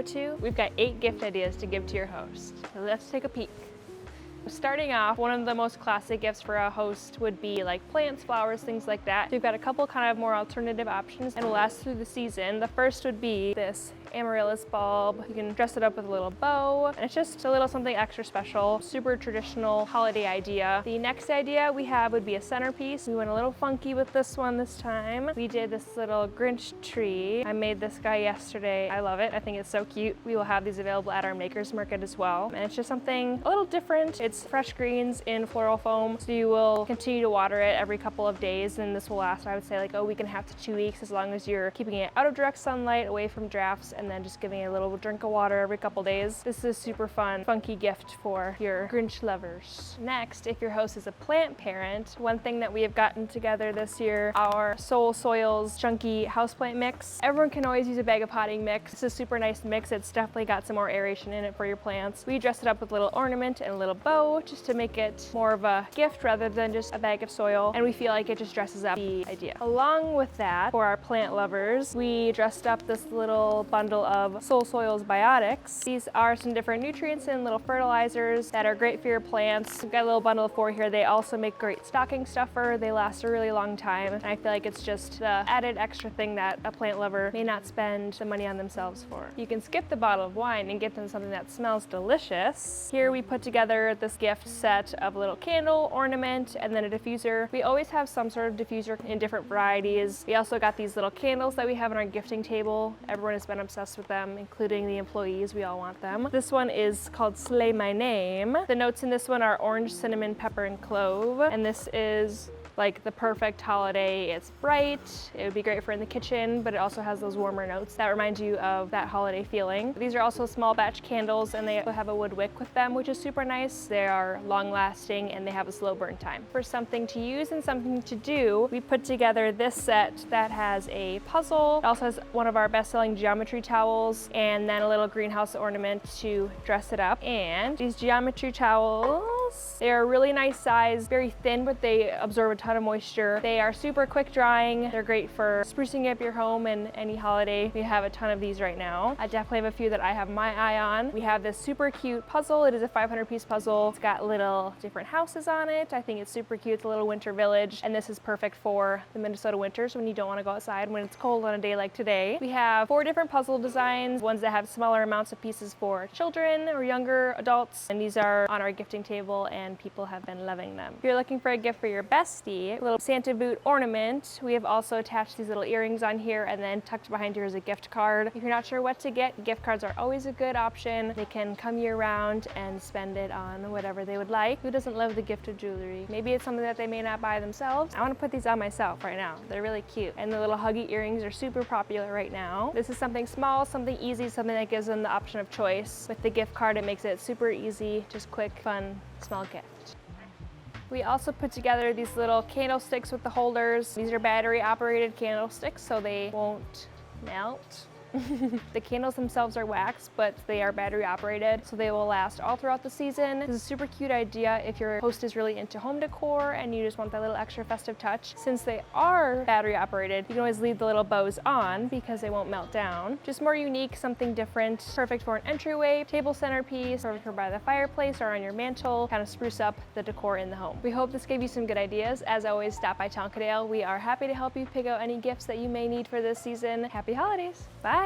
to, we've got 8 gift ideas to give to your host. So let's take a peek. Starting off, one of the most classic gifts for a host would be like plants, flowers, things like that. We've got a couple kind of more alternative options and will last through the season. The first would be this amaryllis bulb. You can dress it up with a little bow, and it's just a little something extra special. Super traditional holiday idea. The next idea we have would be a centerpiece. We went a little funky with this one this time. We did this little Grinch tree. I made this guy yesterday. I love it. I think it's so cute. We will have these available at our makers market as well. And it's just something a little different. It's fresh greens in floral foam, so you will continue to water it every couple of days, and this will last, I would say, like a week and a half to 2 weeks, as long as you're keeping it out of direct sunlight, away from drafts, and then just giving it a little drink of water every couple days. This is a super fun, funky gift for your Grinch lovers. Next, if your host is a plant parent, one thing that we have gotten together this year, our Soul Soils Chunky Houseplant Mix. Everyone can always use a bag of potting mix. It's a super nice mix. It's definitely got some more aeration in it for your plants. We dress it up with a little ornament and a little bow, just to make it more of a gift rather than just a bag of soil, and we feel like it just dresses up the idea. Along with that, for our plant lovers, we dressed up this little bundle of Soul Soils Biotics. These are some different nutrients and little fertilizers that are great for your plants. We've got a little bundle of 4 here. They also make great stocking stuffer. They last a really long time, and I feel like it's just the added extra thing that a plant lover may not spend the money on themselves for. You can skip the bottle of wine and get them something that smells delicious. Here we put together this gift set of a little candle, ornament, and then a diffuser. We always have some sort of diffuser in different varieties. We also got these little candles that we have on our gifting table. Everyone has been obsessed with them, including the employees. We all want them. This one is called Slay My Name. The notes in this one are orange, cinnamon, pepper, and clove. And this is like the perfect holiday. It's bright, it would be great for in the kitchen, but it also has those warmer notes that remind you of that holiday feeling. These are also small batch candles, and they also have a wood wick with them, which is super nice. They are long lasting and they have a slow burn time. For something to use and something to do, we put together this set that has a puzzle. It also has one of our best-selling geometry towels, and then a little greenhouse ornament to dress it up. And these geometry towels, they are a really nice size, very thin, but they absorb a ton of moisture. They are super quick drying. They're great for sprucing up your home and any holiday. We have a ton of these right now. I definitely have a few that I have my eye on. We have this super cute puzzle. It is a 500-piece puzzle. It's got little different houses on it. I think it's super cute. It's a little winter village, and this is perfect for the Minnesota winters when you don't want to go outside when it's cold on a day like today. We have 4 different puzzle designs, ones that have smaller amounts of pieces for children or younger adults, and these are on our gifting table, and people have been loving them. If you're looking for a gift for your bestie, a little Santa boot ornament, we have also attached these little earrings on here, and then tucked behind here is a gift card. If you're not sure what to get, gift cards are always a good option. They can come year round and spend it on whatever they would like. Who doesn't love the gift of jewelry? Maybe it's something that they may not buy themselves. I want to put these on myself right now. They're really cute. And the little huggy earrings are super popular right now. This is something small, something easy, something that gives them the option of choice. With the gift card, it makes it super easy, just quick, fun, small gift. We also put together these little candlesticks with the holders. These are battery operated candlesticks, so they won't melt. The candles themselves are wax, but they are battery operated, so they will last all throughout the season. This is a super cute idea if your host is really into home decor and you just want that little extra festive touch. Since they are battery operated, you can always leave the little bows on because they won't melt down. Just more unique, something different, perfect for an entryway, table centerpiece, perfect for by the fireplace or on your mantle, kind of spruce up the decor in the home. We hope this gave you some good ideas. As always, stop by Tonkadale. We are happy to help you pick out any gifts that you may need for this season. Happy holidays. Bye.